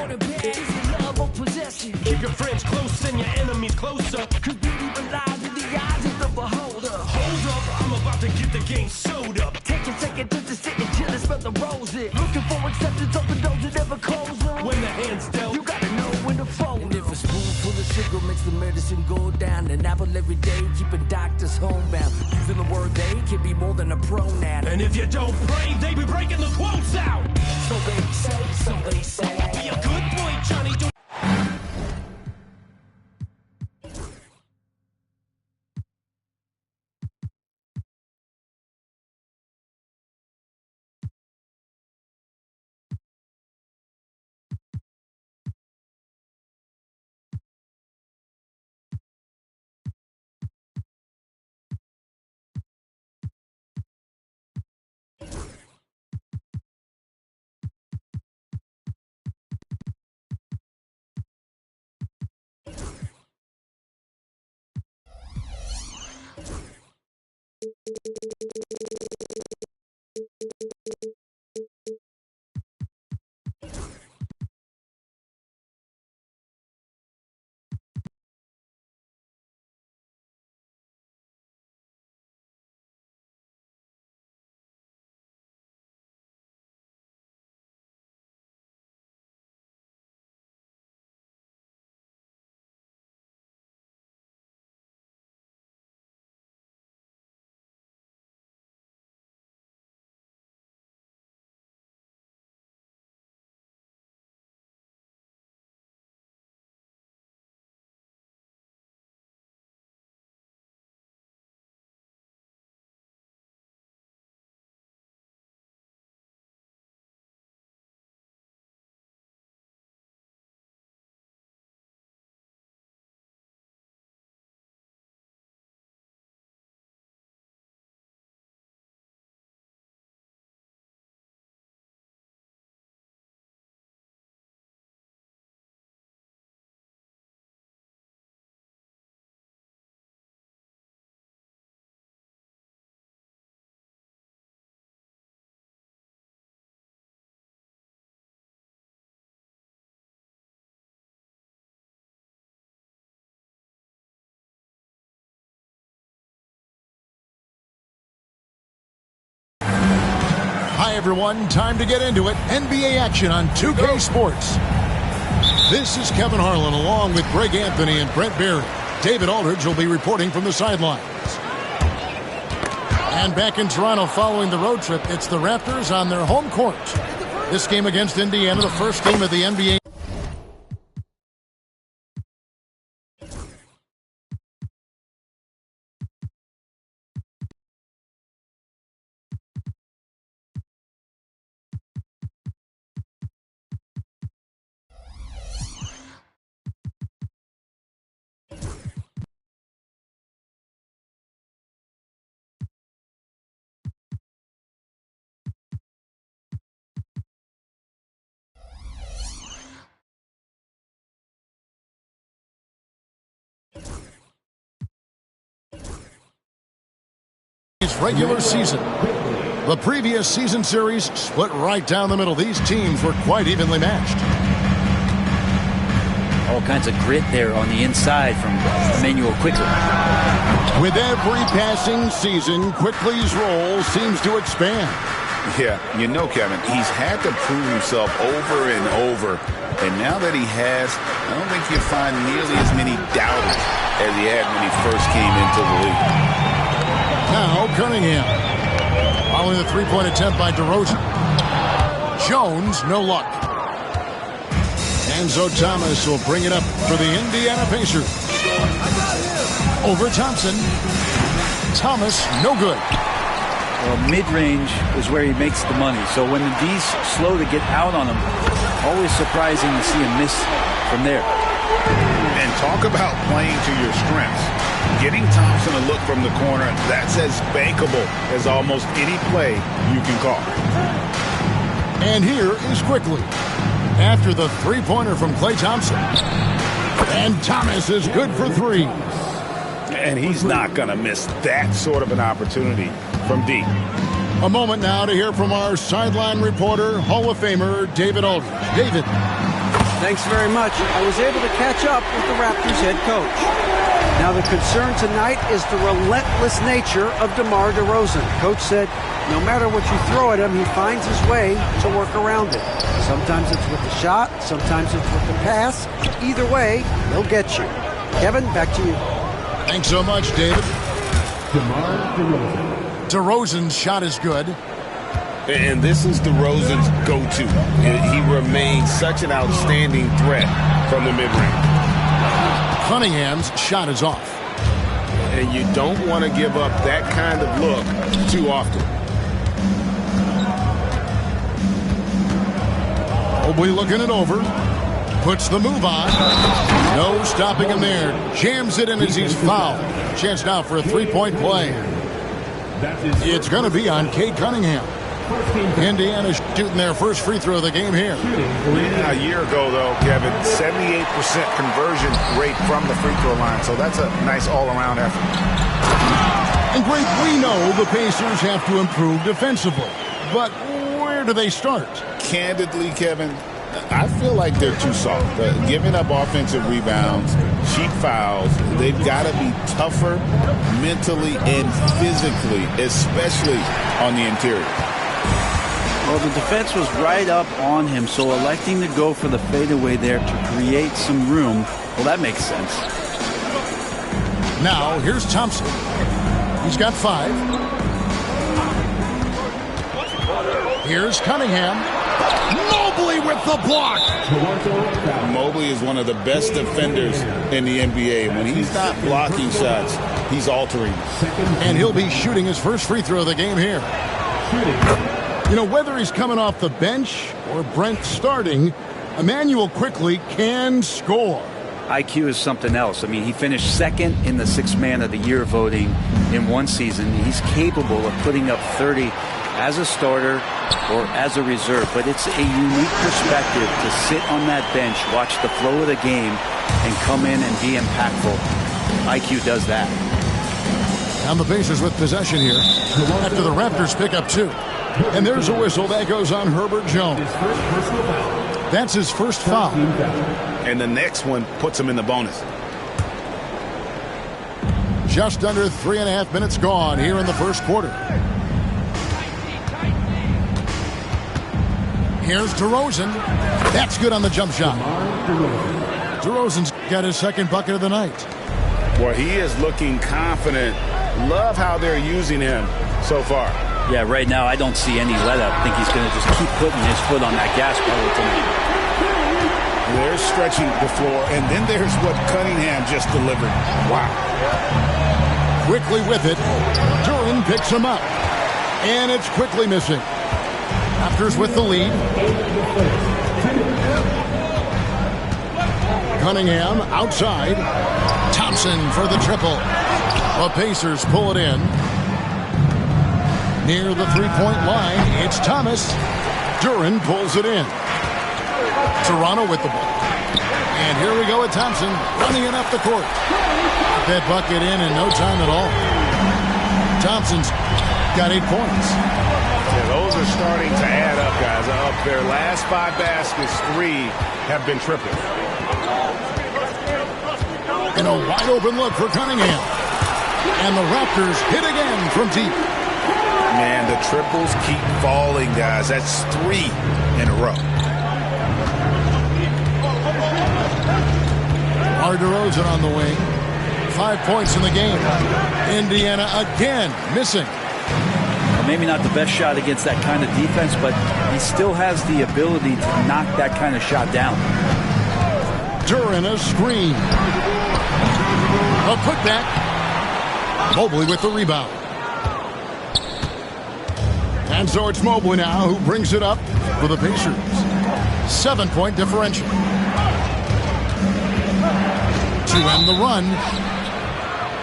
love or possession. Keep your friends close and your enemies closer. Cause beauty relies in the eyes of the beholder. Hold up, I'm about to get the game sewed up. Take a second just to sit and chill and smell the roses. Looking for acceptance, open doors that never close them. When the hand's dealt, you gotta know when to fold. And if a spoonful of sugar makes the medicine go down, an apple every day, keeping doctors homebound. Using the word they can be more than a pronoun. And if you don't pray, they be breaking the quotes out. So they say, so they say. Be a good boy, Johnny. Hi, everyone. Time to get into it. NBA action on 2K Sports. This is Kevin Harlan along with Greg Anthony and Brent Barry. David Aldridge will be reporting from the sidelines. And back in Toronto following the road trip, it's the Raptors on their home court. This game against Indiana, the first game of the NBA. Regular season. The previous season series split right down the middle. These teams were quite evenly matched. All kinds of grit there on the inside from Emmanuel Quickly. With every passing season, Quickly's role seems to expand. Yeah, you know, Kevin, he's had to prove himself over and over. And now that he has, I don't think you'll find nearly as many doubters as he had when he first came into the league. Now Cunningham. Following the three-point attempt by DeRozan. Jones, no luck. Enzo Thomas will bring it up for the Indiana Pacers. Over Thompson. Thomas, no good. Well, mid-range is where he makes the money. So when the D's slow to get out on him, always surprising to see him miss from there. And talk about playing to your strengths. Getting Thompson a look from the corner, that's as bankable as almost any play you can call. And here is Quickly. After the three-pointer from Klay Thompson. And Thomas is good for three. And he's not going to miss that sort of an opportunity from deep. A moment now to hear from our sideline reporter, Hall of Famer David Aldridge. David. Thanks very much. I was able to catch up with the Raptors head coach. Now the concern tonight is the relentless nature of DeMar DeRozan. Coach said no matter what you throw at him, he finds his way to work around it. Sometimes it's with the shot, sometimes it's with the pass. Either way, he'll get you. Kevin, back to you. Thanks so much, David. DeRozan's shot is good. And this is DeRozan's go-to. He remains such an outstanding threat from the mid-range. Cunningham's shot is off. And you don't want to give up that kind of look too often. Mobley looking it over. Puts the move on. No stopping him there. Jams it in as he's fouled. Chance now for a three-point play. It's going to be on Cade Cunningham. Indiana shooting their first free throw of the game here. A year ago, though, Kevin, 78% conversion rate from the free throw line. So that's a nice all-around effort. And great, we know the Pacers have to improve defensively. But where do they start? Candidly, Kevin, I feel like they're too soft. Giving up offensive rebounds, cheap fouls, they've got to be tougher mentally and physically, especially on the interior. Well, the defense was right up on him, so electing to go for the fadeaway there to create some room, well, that makes sense. Now, here's Thompson. He's got 5. Here's Cunningham. Mobley with the block. Mobley is one of the best defenders in the NBA. When he's not blocking shots, he's altering. And he'll be shooting his first free throw of the game here. You know, whether he's coming off the bench or Brent starting, Emmanuel quickly can score. IQ is something else. I mean, he finished second in the Sixth Man of the Year voting in one season. He's capable of putting up 30 as a starter or as a reserve, but it's a unique perspective to sit on that bench, watch the flow of the game, and come in and be impactful. IQ does that. And the Pacers with possession here after the Raptors pick up 2. And there's a whistle that goes on Herbert Jones. That's his first foul. And the next one puts him in the bonus. Just under 3.5 minutes gone here in the first quarter. Here's DeRozan. That's good on the jump shot. DeRozan's got his second bucket of the night. Well, he is looking confident. Love how they're using him so far. Yeah, right now I don't see any let-up. I think he's going to just keep putting his foot on that gas pedal tonight. They're stretching the floor, and then there's what Cunningham just delivered. Wow. Quickly with it. Duran picks him up. And it's quickly missing. Raptors with the lead. Cunningham outside. Thompson for the triple. The Pacers pull it in. Near the three-point line, it's Thomas. Duran pulls it in. Toronto with the ball. And here we go with Thompson running it up the court. That bucket in no time at all. Thompson's got 8 points. Yeah, those are starting to add up, guys. Of their last 5 baskets, 3 have been tripled. And a wide open look for Cunningham. And the Raptors hit again from deep. Man, the triples keep falling, guys. That's 3 in a row. DeRozan on the wing. 5 points in the game. Indiana again missing. Well, maybe not the best shot against that kind of defense, but he still has the ability to knock that kind of shot down. Duran a screen. A putback. Mobley with the rebound. And so it's Mobley now who brings it up for the Pacers. 7-point differential. To end the run.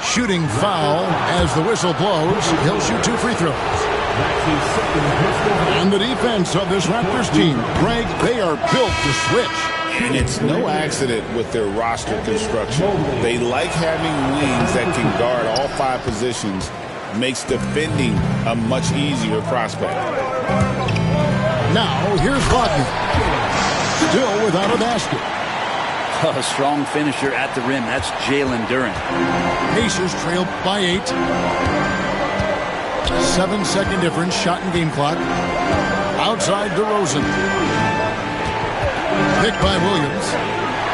Shooting foul as the whistle blows. He'll shoot 2 free throws. And the defense of this Raptors team, Greg, they are built to switch. And it's no accident with their roster construction. They like having wings that can guard all 5 positions. Makes defending a much easier prospect. Now, here's Wagner. still without a basket. A strong finisher at the rim. That's Jalen Duren. Pacers trail by 8. 7-second difference, shot and game clock. Outside DeRozan. Picked by Williams.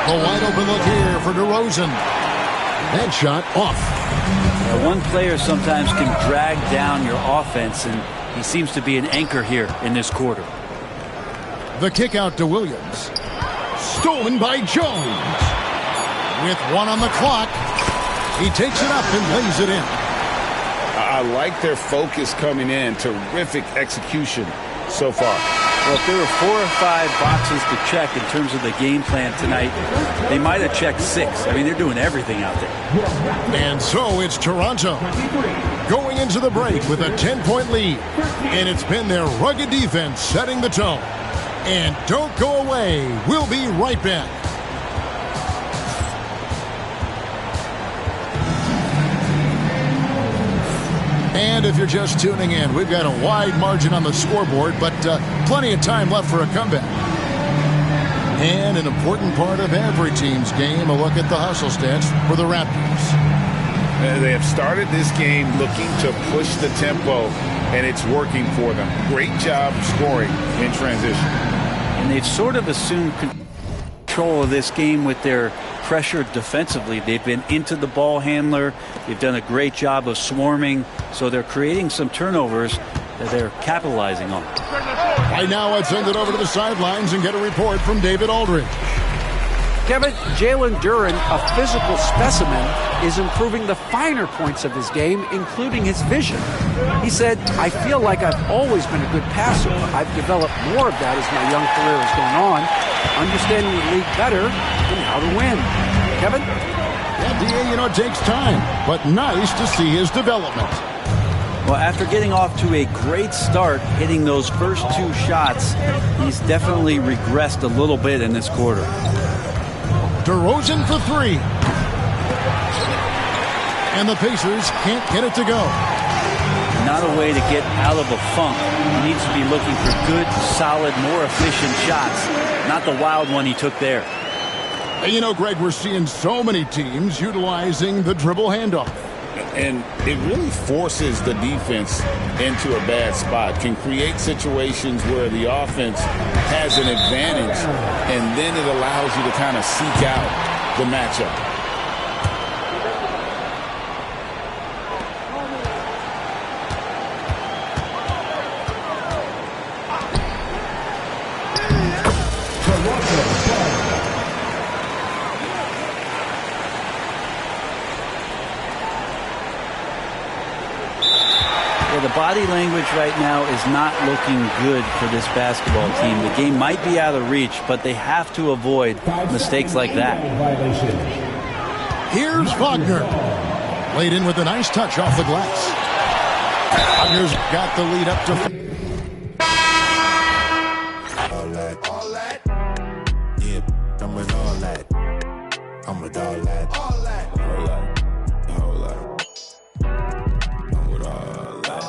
The wide open look here for DeRozan. That shot off. One player sometimes can drag down your offense, and he seems to be an anchor here in this quarter. The kick out to Williams. Stolen by Jones. With 1 on the clock, he takes it up and lays it in. I like their focus coming in. Terrific execution so far. Well, if there were 4 or 5 boxes to check in terms of the game plan tonight, they might have checked 6. I mean, they're doing everything out there. And so it's Toronto going into the break with a 10-point lead. And it's been their rugged defense setting the tone. And don't go away. We'll be right back. And if you're just tuning in, we've got a wide margin on the scoreboard, but plenty of time left for a comeback. And an important part of every team's game, a look at the hustle stats for the Raptors. They have started this game looking to push the tempo, and it's working for them. Great job scoring in transition. And they've sort of assumed control of this game with their pressure defensively. They've been into the ball handler. They've done a great job of swarming, so they're creating some turnovers that they're capitalizing on. Right now, I'd send it over to the sidelines and get a report from David Aldridge. Kevin, Jalen Duren, a physical specimen, is improving the finer points of his game, including his vision. He said, I feel like I've always been a good passer. I've developed more of that as my young career has gone on, understanding the league better and how to win. Kevin? Yeah, DA, it takes time, but nice to see his development. Well, after getting off to a great start, hitting those first 2 shots, he's definitely regressed a little bit in this quarter. DeRozan for 3. And the Pacers can't get it to go. Not a way to get out of a funk. He needs to be looking for good, solid, more efficient shots, not the wild one he took there. Greg, we're seeing so many teams utilizing the dribble handoff. And it really forces the defense into a bad spot, can create situations where the offense has an advantage, and then it allows you to kind of seek out the matchup. The body language right now is not looking good for this basketball team. The game might be out of reach, but they have to avoid mistakes like that. Here's Wagner. Laid in with a nice touch off the glass. Wagner's got the lead up to... All that. Yeah, I'm with all that. I'm with all that. All that. Whole lot. I'm with all that.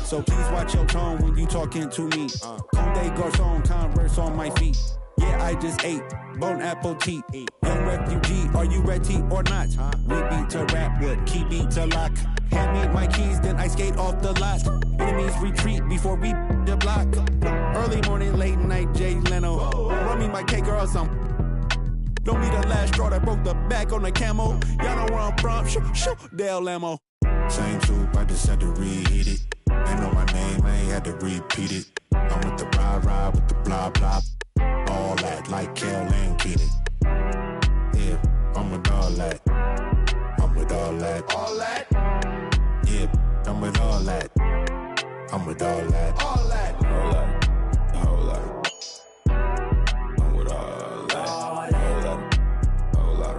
So please watch your tone when you talking to me. Cade Garçon, Converse on my feet. Yeah, I just ate Bon Appetit. Young refugee, are you ready or not? We beat to rap with key beat to lock. Hand me my keys, then I skate off the lot. Enemies retreat before we the block. Early morning, late night, Jay Leno. Run me my cake or something. Don't be the last straw that broke the back on the camo. Y'all know where I'm from. Shoo, Dale Lamo. Same soup, I just had to reheat it. They know my name, I ain't had to repeat it. I'm with the ride with the blah blah. All that like Kel and Keaton. Yeah, I'm with all that. I'm with all that. All that. Yeah, I'm with all that. I'm with all that. All that. All that. Whole lot. I'm with all that. Whole lot. Whole lot.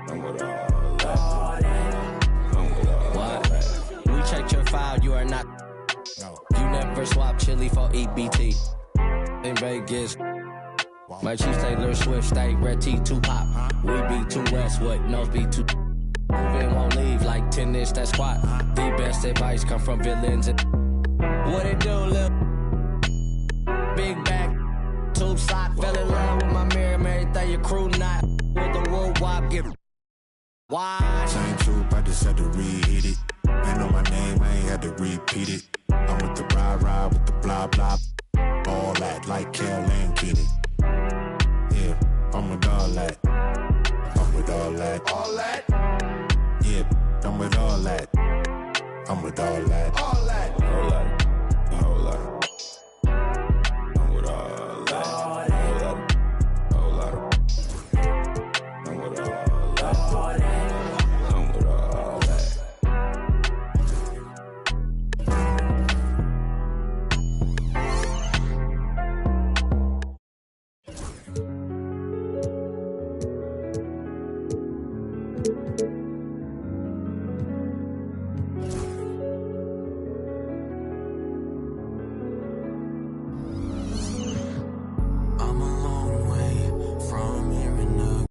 I'm with all that. Check your file, you are not. No. You never swap chili for EBT. In Vegas, my Chiefs Taylor Swift stay red T2 pop. We be too Westwood, nose be too. Moving won't leave like tennis, that squat. The best advice come from villains. What it do, lil? Big back, tube sock. Fell in love with my mirror, everything your crew not. With the wood wop, get why? Same troop, I just had to re-hit it. Ain't know my name, I ain't had to repeat it. I'm with the ride with the blah blah. All that like Cade and Cade. Yeah, I'm with all that. I'm with all that. All that, Yeah, I'm with all that. I'm with all that. all that. All that. All that. I'm with all that. All that. All that. I'm with all that. I'm with all that. I'm a long way from here and up.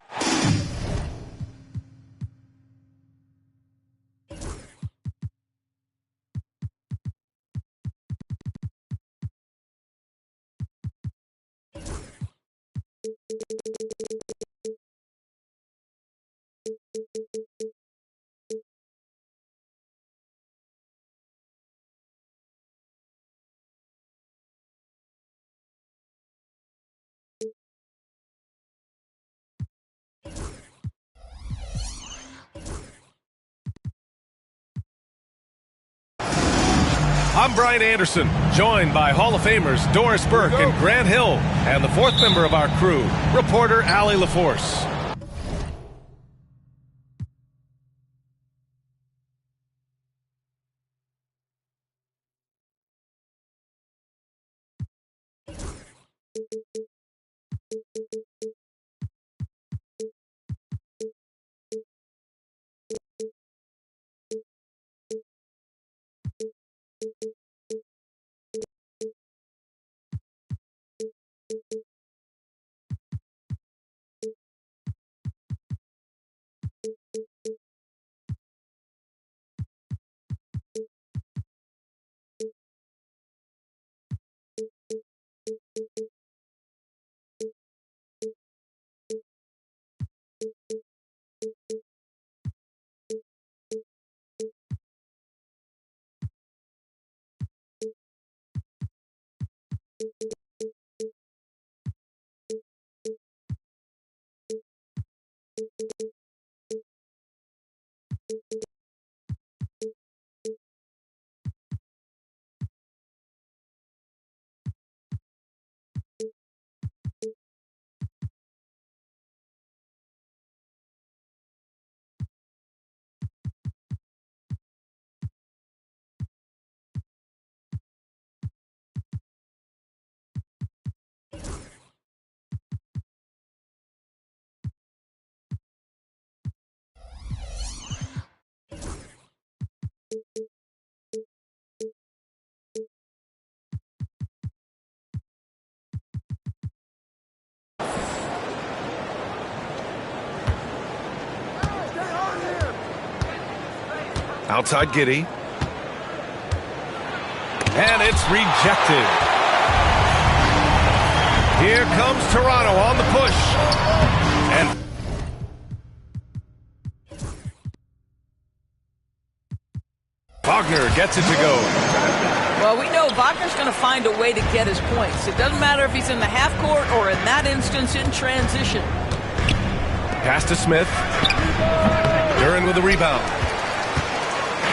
I'm Brian Anderson, joined by Hall of Famers Doris Burke and Grant Hill, and the fourth member of our crew, reporter Allie LaForce. Outside Giddey. And it's rejected. Here comes Toronto on the push. And Wagner gets it to go. Well, we know Wagner's going to find a way to get his points. It doesn't matter if he's in the half court or in that instance in transition. Pass to Smith. Duran with the rebound.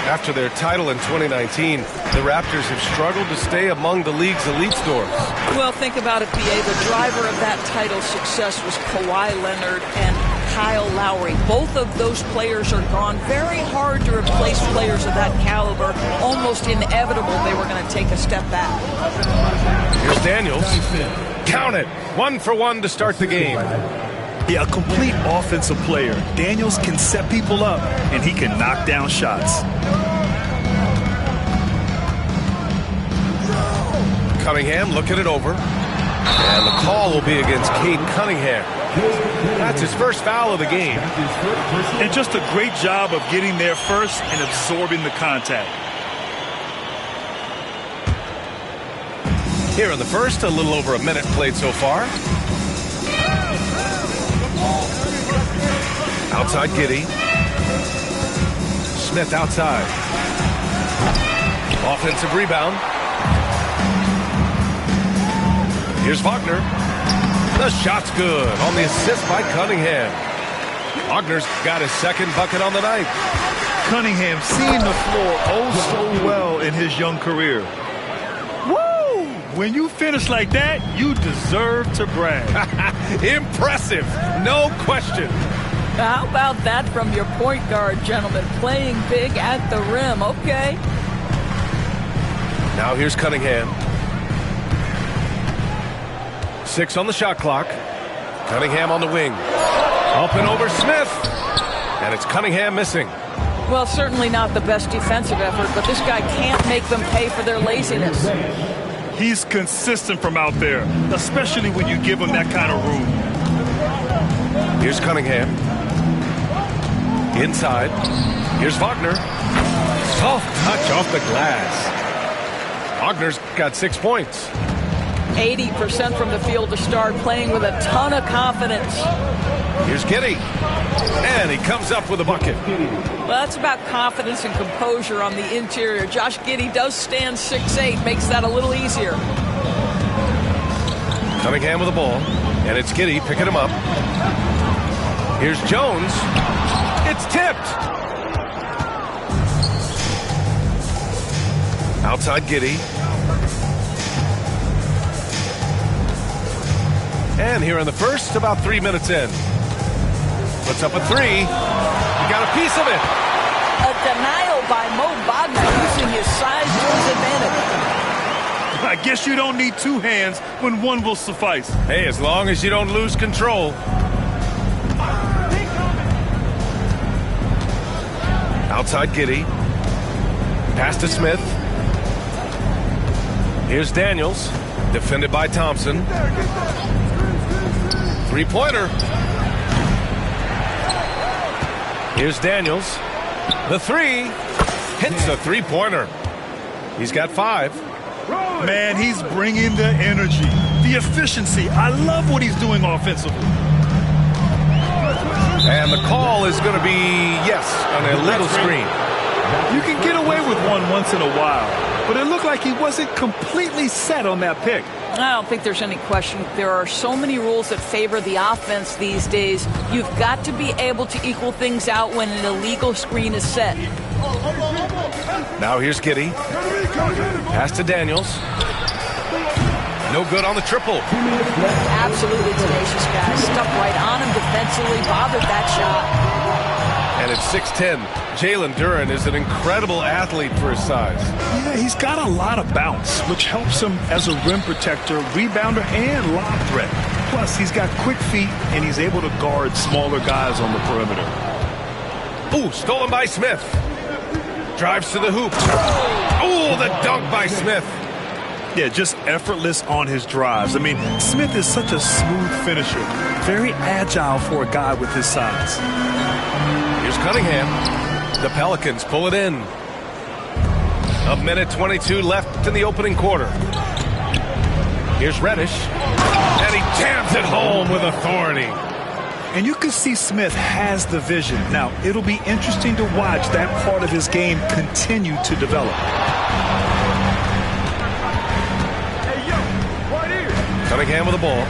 After their title in 2019, the Raptors have struggled to stay among the league's elite stores. Well, think about it, PA. The driver of that title success was Kawhi Leonard and Kyle Lowry. Both of those players are gone. Very hard to replace players of that caliber. Almost inevitable they were going to take a step back. Here's Daniels. Count it. 1 for 1 to start the game. Yeah, a complete offensive player. Daniels can set people up, and he can knock down shots. Cunningham looking it over. And the call will be against Cade Cunningham. That's his first foul of the game. And just a great job of getting there first and absorbing the contact. Here in the first, a little over a minute played so far. Outside Giddey. Smith outside. Offensive rebound. Here's Wagner. The shot's good on the assist by Cunningham. Wagner's got his second bucket on the night. Cunningham seeing the floor oh so well in his young career. Woo! When you finish like that, you deserve to brag. Impressive, no question. How about that from your point guard, gentlemen? Playing big at the rim, okay. Now here's Cunningham. 6 on the shot clock. Cunningham on the wing. Up and over Smith. And it's Cunningham missing. Well, certainly not the best defensive effort, but this guy can't make them pay for their laziness. He's consistent from out there, especially when you give him that kind of room. Here's Cunningham. Inside. Here's Wagner. Soft touch off the glass. Wagner's got 6 points. 80% from the field to start, playing with a ton of confidence. Here's Giddey. And he comes up with a bucket. Well, that's about confidence and composure on the interior. Josh Giddey does stand 6'8", makes that a little easier. Cunningham with the ball. And it's Giddey picking him up. Here's Jones. It's tipped. Outside Giddey. And here in the first, about 3 minutes in. Puts up a 3. He got a piece of it. A denial by Mo Wagner using his size to his advantage. I guess you don't need 2 hands when 1 will suffice. Hey, as long as you don't lose control. Outside Giddey. Pass to Smith. Here's Daniels. Defended by Thompson. 3-pointer. Here's Daniels. The 3. Hits a 3-pointer. He's got 5. Man, he's bringing the energy, the efficiency. I love what he's doing offensively. And the call is going to be, yes, on a little screen. You can get away with one once in a while, but it looked like he wasn't completely set on that pick. I don't think there's any question. There are so many rules that favor the offense these days. You've got to be able to equal things out when an illegal screen is set. Now here's Giddey. Pass to Daniels. No good on the triple. Absolutely tenacious guy. Stuck right on him defensively, bothered that shot. And it's 6'10". Jalen Duren is an incredible athlete for his size. Yeah, he's got a lot of bounce, which helps him as a rim protector, rebounder, and lob threat. Plus, he's got quick feet, and he's able to guard smaller guys on the perimeter. Ooh, stolen by Smith. Drives to the hoop. Ooh, the dunk by Smith. Yeah, just effortless on his drives. I mean, Smith is such a smooth finisher. Very agile for a guy with his size. Here's Cunningham. The Pelicans pull it in. 1:22 left in the opening quarter. Here's Reddish. And he jams it home with authority. And you can see Smith has the vision. Now, it'll be interesting to watch that part of his game continue to develop. Cunningham with the ball.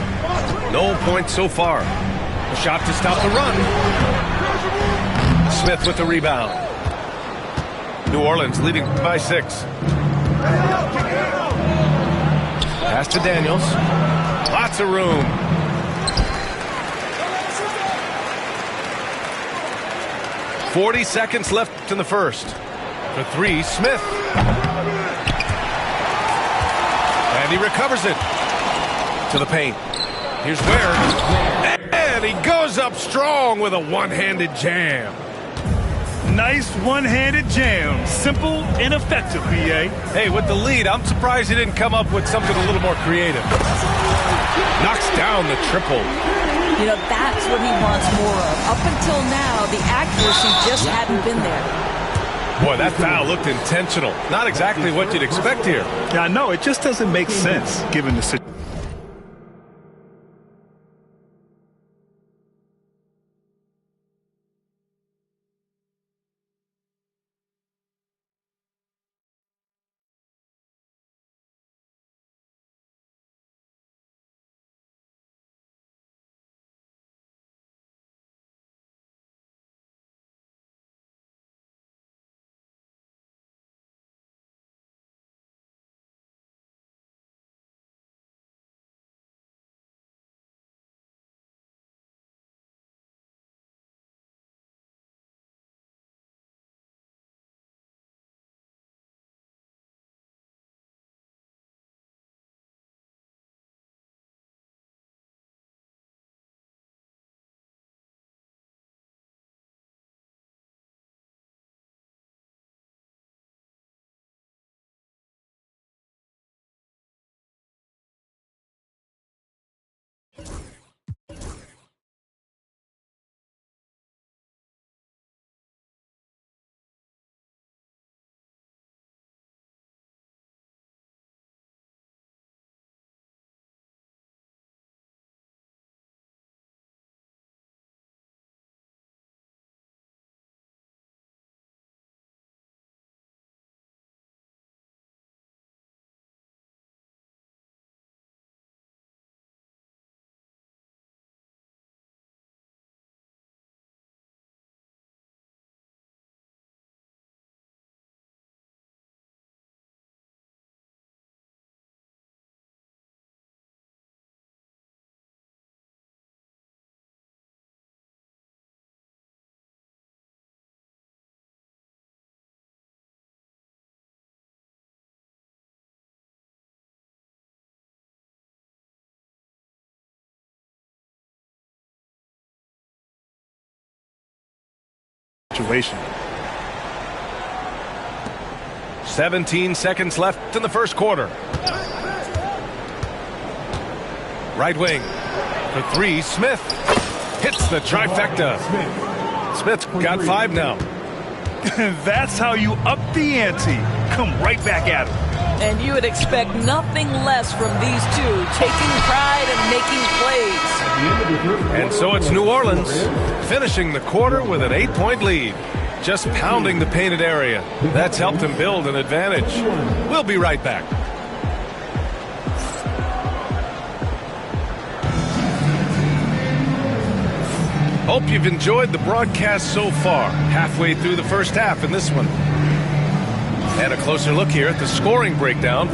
No points so far. A shot to stop the run. Smith with the rebound. New Orleans leading by 6. Pass to Daniels. Lots of room. .40 seconds left in the first. For 3, Smith. And he recovers it. To the paint. Here's Ware. And he goes up strong with a one-handed jam. Nice one-handed jam. Simple and effective, B.A. Hey, with the lead, I'm surprised he didn't come up with something a little more creative. Knocks down the triple. You know, that's what he wants more of. Up until now, the accuracy just hadn't been there. Boy, that foul looked intentional. Not exactly what you'd expect here. Yeah, I know. It just doesn't make sense given the situation. Situation. 17 seconds left in the first quarter. Right wing. For three, Smith hits the trifecta. Smith's got 5 now. That's how you up the ante. Come right back at him. And you would expect nothing less from these two, taking pride and making plays. And so it's New Orleans finishing the quarter with an 8-point lead. Just pounding the painted area. That's helped them build an advantage. We'll be right back. Hope you've enjoyed the broadcast so far. Halfway through the first half in this one. And a closer look here at the scoring breakdown.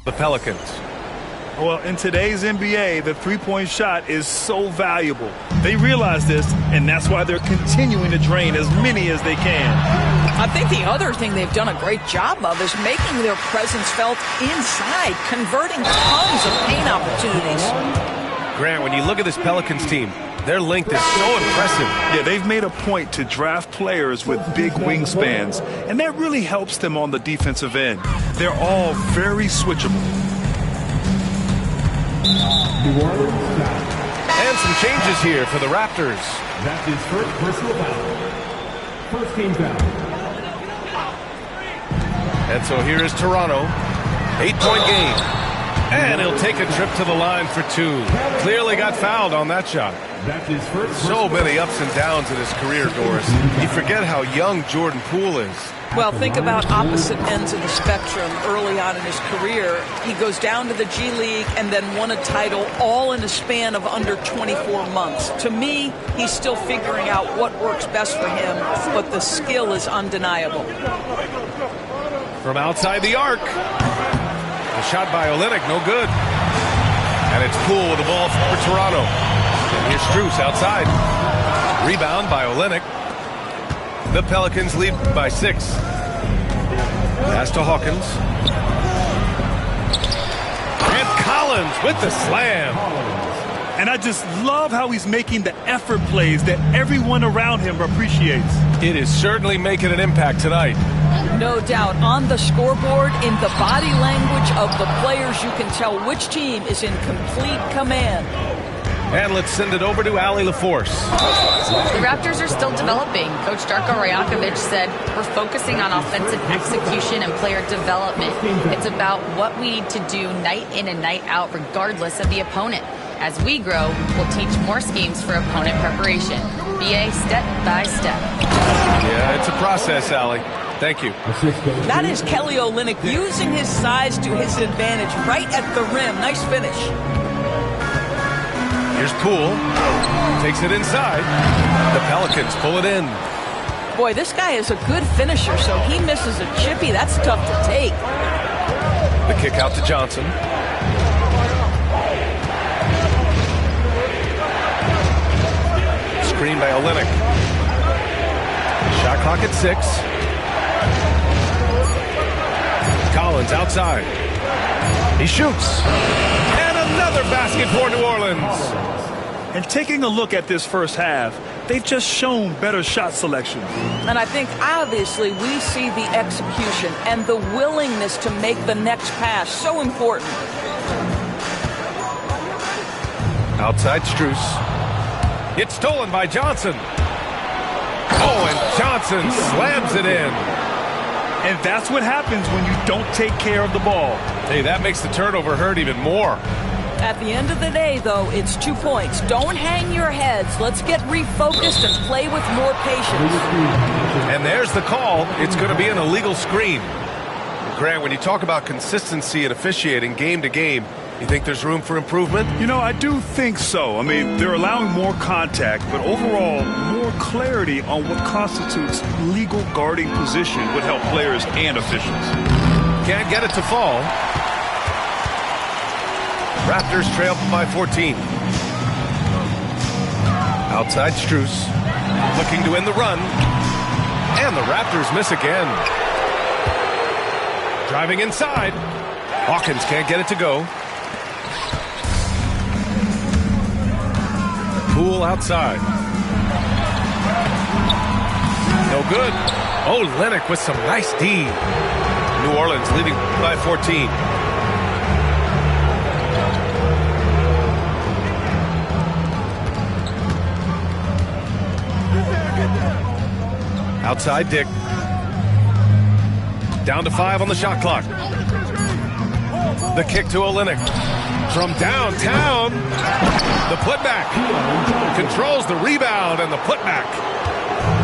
The Pelicans. Well, in today's NBA, the three-point shot is so valuable. They realize this, and that's why they're continuing to drain as many as they can. I think the other thing they've done a great job of is making their presence felt inside, converting tons of paint opportunities. Grant, when you look at this Pelicans team, their length is so impressive. Yeah, they've made a point to draft players with big wingspans, and that really helps them on the defensive end. They're all very switchable. And some changes here for the Raptors. That's his first personal foul. First team foul. And so here is Toronto. 8-point game. And he'll take a trip to the line for 2. Clearly got fouled on that shot. That's his first. So many ups and downs in his career, Doris. You forget how young Jordan Poole is. Well, think about opposite ends of the spectrum early on in his career. He goes down to the G League and then won a title all in a span of under 24 months. To me, he's still figuring out what works best for him, but the skill is undeniable. From outside the arc. A shot by Olynyk, no good. And it's Poole with the ball for Toronto. And here's Strus outside. Rebound by Olynyk. The Pelicans lead by 6. Pass to Hawkins. And Collins with the slam. And I just love how he's making the effort plays that everyone around him appreciates. It is certainly making an impact tonight. No doubt. On the scoreboard, in the body language of the players, you can tell which team is in complete command. And let's send it over to Allie LaForce. The Raptors are still developing. Coach Darko Rajakovic said, we're focusing on offensive execution and player development. It's about what we need to do night in and night out, regardless of the opponent. As we grow, we'll teach more schemes for opponent preparation. BA step by step. Yeah, it's a process, Allie. Thank you. That is Kelly Olynyk using his size to his advantage right at the rim. Nice finish. Here's Poole. Takes it inside. The Pelicans pull it in. Boy, this guy is a good finisher, so he misses a chippy. That's tough to take. The kick out to Johnson. Screen by Olynyk. Shot clock at 6. Collins outside. He shoots. And another basket for New Orleans. And taking a look at this first half, they've just shown better shot selection. And I think, obviously, we see the execution and the willingness to make the next pass so important. Outside Strus. It's stolen by Johnson. Oh, and Johnson slams it in. And that's what happens when you don't take care of the ball. Hey, that makes the turnover hurt even more. At the end of the day, though, it's 2 points. Don't hang your heads. Let's get refocused and play with more patience. And there's the call. It's going to be an illegal screen. Grant, when you talk about consistency and officiating game to game, you think there's room for improvement? You know, I do think so. I mean, they're allowing more contact, but overall, more clarity on what constitutes legal guarding position would help players and officials. Can't get it to fall. Raptors trail by 14. Outside Strus. Looking to end the run. And the Raptors miss again. Driving inside. Hawkins can't get it to go. Poole outside. No good. Oh, Olynyk with some nice D. New Orleans leading by 14. Outside Dick. Down to 5 on the shot clock. The kick to Olynyk. From downtown. The putback. Controls the rebound and the putback.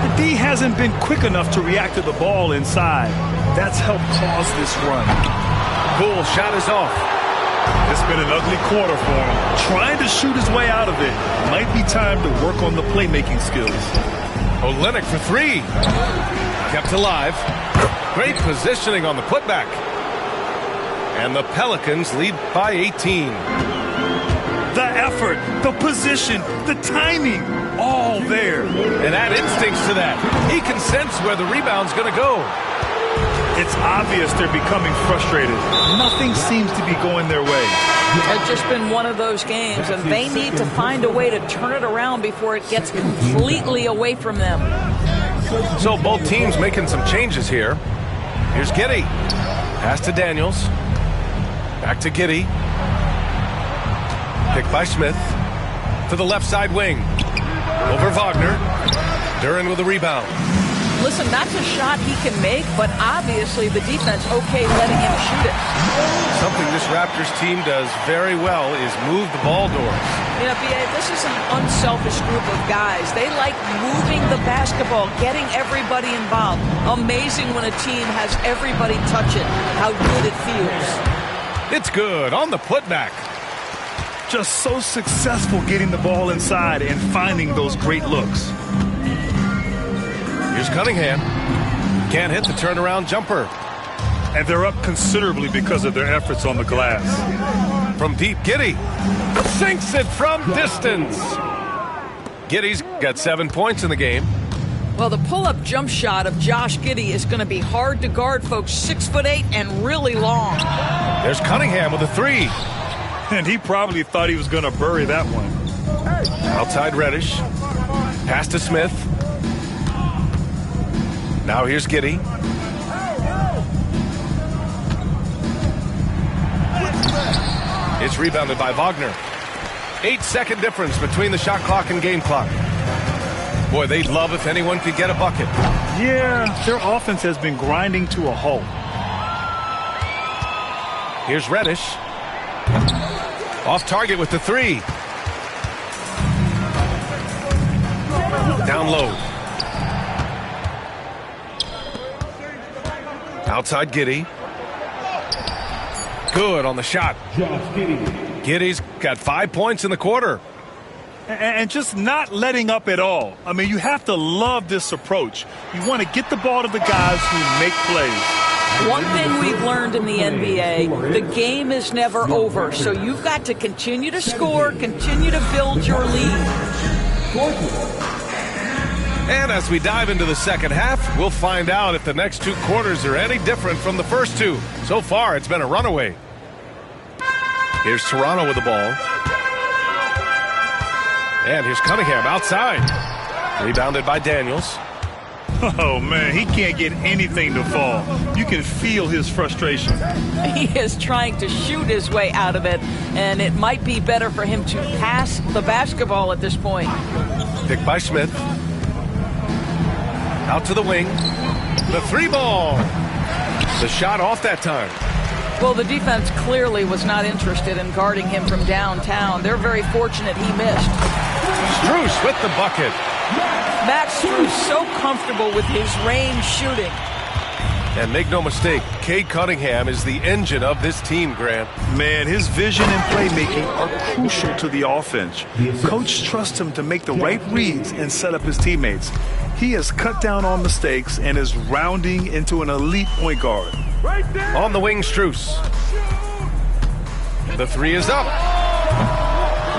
The D hasn't been quick enough to react to the ball inside. That's helped cause this run. Poole shot is off. It's been an ugly quarter for him. Trying to shoot his way out of it. Might be time to work on the playmaking skills. Olynyk for 3. Kept alive. Great positioning on the putback. And the Pelicans lead by 18. The effort, the position, the timing, all there. And add instincts to that. He can sense where the rebound's going to go. It's obvious they're becoming frustrated. Nothing seems to be going their way. It's just been one of those games, and they need to find a way to turn it around before it gets completely away from them. So both teams making some changes here. Here's Giddey. Pass to Daniels. Back to Giddey. Picked by Smith. To the left side wing. Over Wagner. Duren with a rebound. Listen, that's a shot he can make, but obviously the defense okay letting him shoot it. Something this Raptors team does very well is move the ball doors. You know, B.A., this is an unselfish group of guys. They like moving the basketball, getting everybody involved. Amazing when a team has everybody touch it, how good it feels. It's good on the putback. Just so successful getting the ball inside and finding those great looks. Here's Cunningham. Can't hit the turnaround jumper. And they're up considerably because of their efforts on the glass. From deep, Giddey sinks it from distance. Giddey's got 7 points in the game. Well, the pull-up jump shot of Josh Giddey is going to be hard to guard, folks. 6'8" and really long. There's Cunningham with a 3. And he probably thought he was going to bury that one. Outside Reddish. Pass to Smith. Now here's Giddey. It's rebounded by Wagner. 8-second difference between the shot clock and game clock. Boy, they'd love if anyone could get a bucket. Yeah, their offense has been grinding to a halt. Here's Reddish. Off target with the three. Down low. Outside Giddey. Good on the shot. Giddey's got 5 points in the quarter. And just not letting up at all. I mean, you have to love this approach. You want to get the ball to the guys who make plays. One thing we've learned in the NBA, the game is never over. So you've got to continue to score, continue to build your lead. And as we dive into the second half, we'll find out if the next 2 quarters are any different from the first 2. So far, it's been a runaway. Here's Toronto with the ball. And here's Cunningham outside. Rebounded by Daniels. Oh, man, he can't get anything to fall. You can feel his frustration. He is trying to shoot his way out of it, and it might be better for him to pass the basketball at this point. Picked by Smith. Out to the wing. The 3-ball. The shot off that time. Well, the defense clearly was not interested in guarding him from downtown. They're very fortunate he missed. Strus with the bucket. Max Strus so comfortable with his range shooting. And make no mistake, Cade Cunningham is the engine of this team, Grant. Man, his vision and playmaking are crucial to the offense. Coach trusts him to make the right reads and set up his teammates. He has cut down on mistakes and is rounding into an elite point guard. On the wing, Strus. The 3 is up.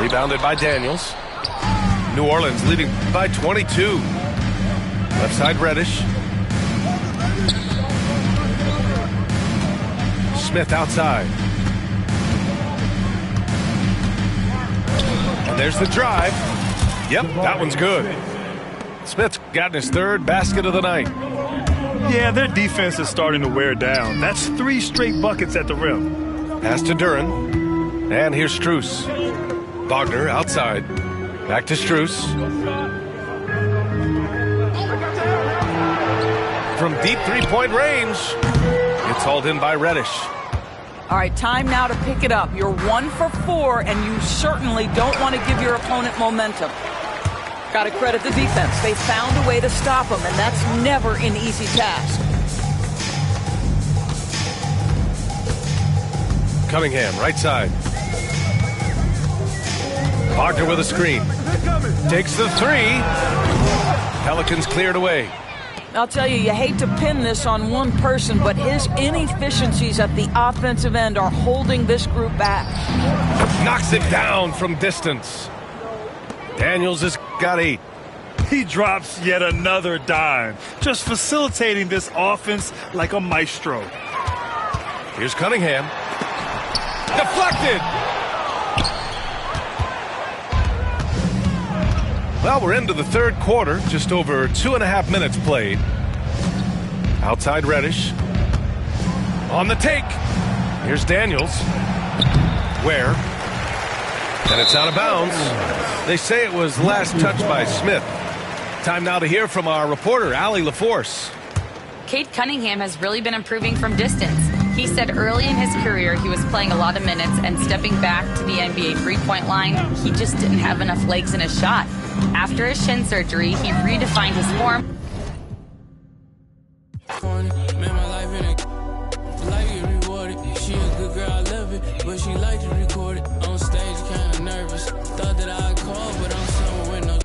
Rebounded by Daniels. New Orleans leading by 22. Left side, Reddish. Smith outside. And there's the drive. Yep, that one's good. Smith's gotten his 3rd basket of the night. Yeah, their defense is starting to wear down. That's 3 straight buckets at the rim. Pass to Duren. And here's Strus. Wagner outside. Back to Strus. From deep 3-point range. It's hauled in by Reddish. All right, time now to pick it up. You're 1 for 4, and you certainly don't want to give your opponent momentum. Got to credit the defense. They found a way to stop them, and that's never an easy task. Cunningham, right side. Wagner with a screen. Takes the 3. Pelicans cleared away. I'll tell you, you hate to pin this on one person, but his inefficiencies at the offensive end are holding this group back. Knocks it down from distance. Daniels has got 8. He drops yet another dime, just facilitating this offense like a maestro. Here's Cunningham. Deflected! Well, we're into the 3rd quarter, just over 2.5 minutes played. Outside Reddish. On the take. Here's Daniels. Where? And it's out of bounds. They say it was last touched by Smith. Time now to hear from our reporter, Allie LaForce. Cade Cunningham has really been improving from distance. He said early in his career he was playing a lot of minutes and stepping back to the NBA three-point line, he just didn't have enough legs in his shot. After his shin surgery, he redefined his form. She a good girl, I love it, but she like to record it. On stage, kinda nervous. Thought that I'd call, but I'm somewhere with no.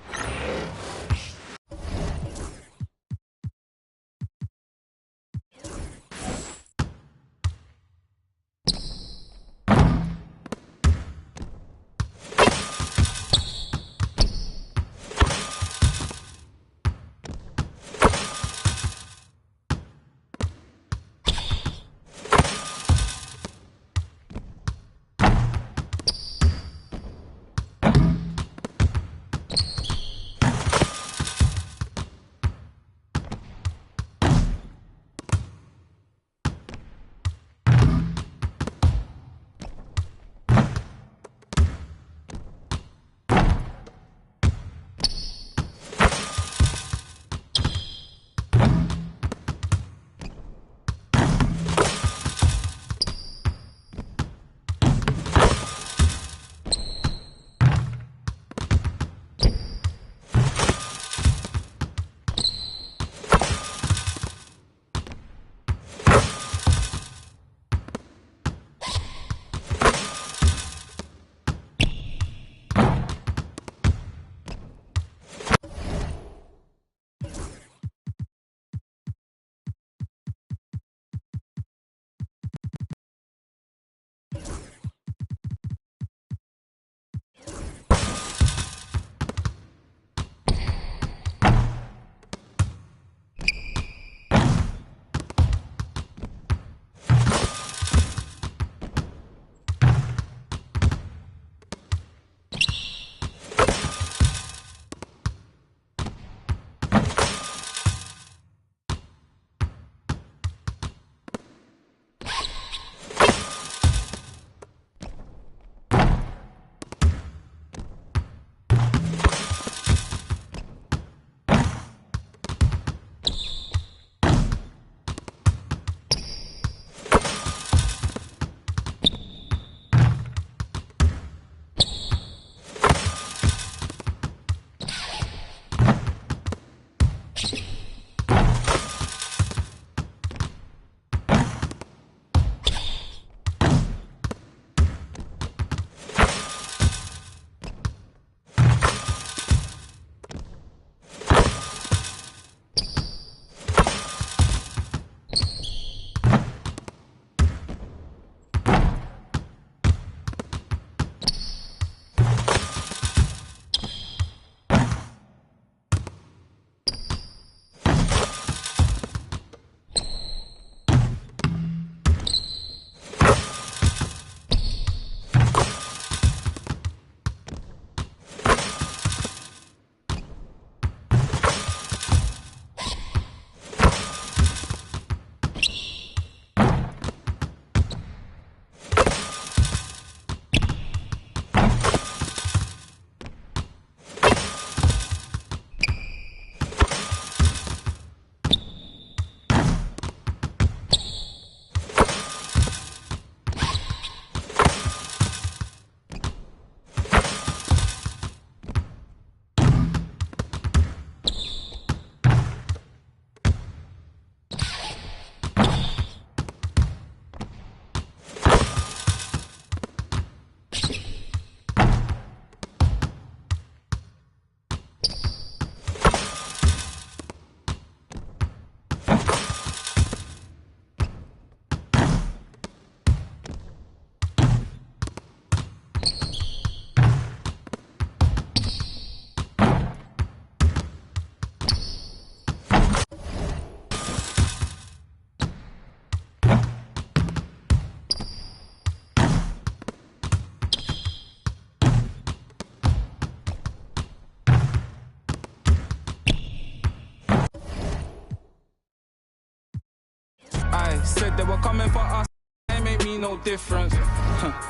They were coming for us, it make me no difference.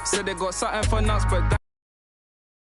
Said they got something for nuts, but that